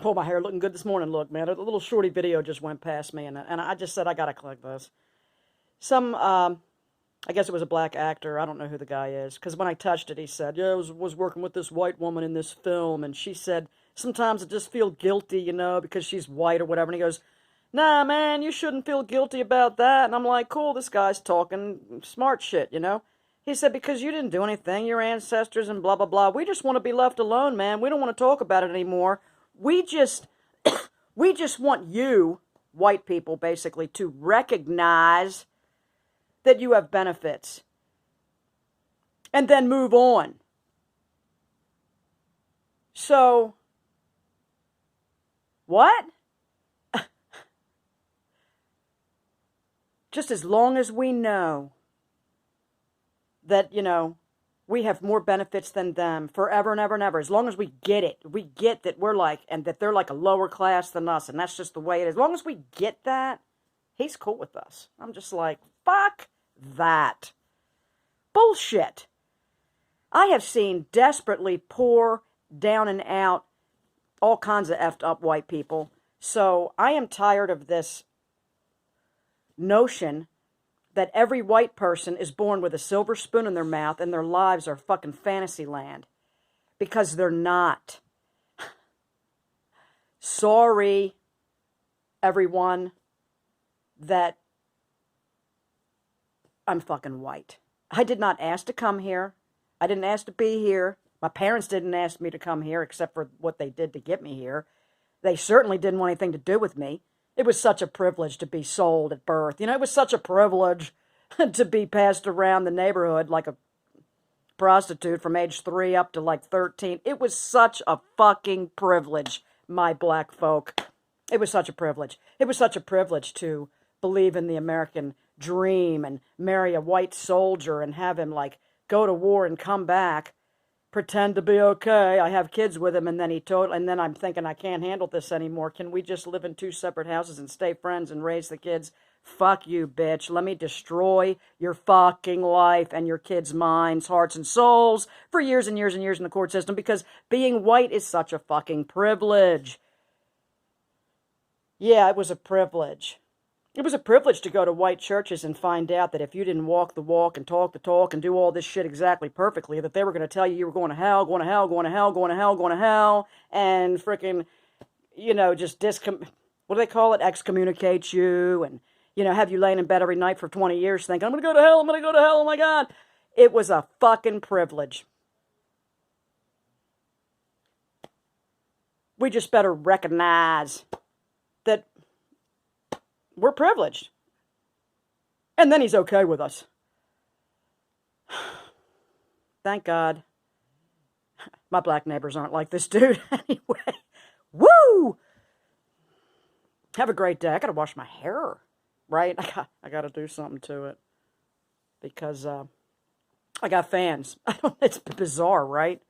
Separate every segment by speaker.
Speaker 1: Oh, my hair looking good this morning. Look, man, a little shorty video just went past me, and I just said I gotta click this. Some, I guess it was a black actor. I don't know who the guy is, because when I touched it, he said, "Yeah, I was working with this white woman in this film," and she said, "Sometimes I just feel guilty, because she's white or whatever." And he goes, "Nah, man, you shouldn't feel guilty about that." And I'm like, "Cool, this guy's talking smart shit." He said, "Because you didn't do anything, your ancestors and blah, blah, blah. We just want to be left alone, man. We don't want to talk about it anymore. We just, we just want you, white people, basically, to recognize that you have benefits and then move on." So, what? Just as long as we know that, we have more benefits than them forever and ever and ever. As long as we get it, we get that we're like, and that they're like a lower class than us, and that's just the way it is. As long as we get that, he's cool with us. I'm just like, fuck that. Bullshit. I have seen desperately poor, down and out, all kinds of effed up white people. So I am tired of this notion that every white person is born with a silver spoon in their mouth and their lives are fucking fantasy land. Because they're not. Sorry, everyone, that I'm fucking white. I did not ask to come here. I didn't ask to be here. My parents didn't ask me to come here, except for what they did to get me here. They certainly didn't want anything to do with me. It was such a privilege to be sold at birth. It was such a privilege to be passed around the neighborhood like a prostitute from age 3 up to like 13. It was such a fucking privilege, my black folk. It was such a privilege. It was such a privilege to believe in the American dream and marry a white soldier and have him like go to war and come back, pretend to be okay. I have kids with him, and then I'm thinking I can't handle this anymore. Can we just live in 2 separate houses and stay friends and raise the kids? Fuck you, bitch. Let me destroy your fucking life and your kids' minds, hearts, and souls for years and years and years in the court system, because being white is such a fucking privilege. Yeah, it was a privilege. It was a privilege to go to white churches and find out that if you didn't walk the walk and talk the talk and do all this shit exactly perfectly, that they were going to tell you were going to hell, going to hell, going to hell, going to hell, going to hell, and freaking, just what do they call it? Excommunicate you, and, have you laying in bed every night for 20 years thinking, I'm going to go to hell, I'm going to go to hell, oh my God. It was a fucking privilege. We just better recognize that we're privileged. And then he's okay with us. Thank God. My black neighbors aren't like this dude. Anyway. Woo! Have a great day. I gotta wash my hair. Right? I gotta do something to it. Because I got fans. It's bizarre, right?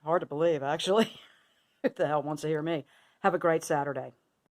Speaker 1: Hard to believe, actually. Who the hell wants to hear me? Have a great Saturday.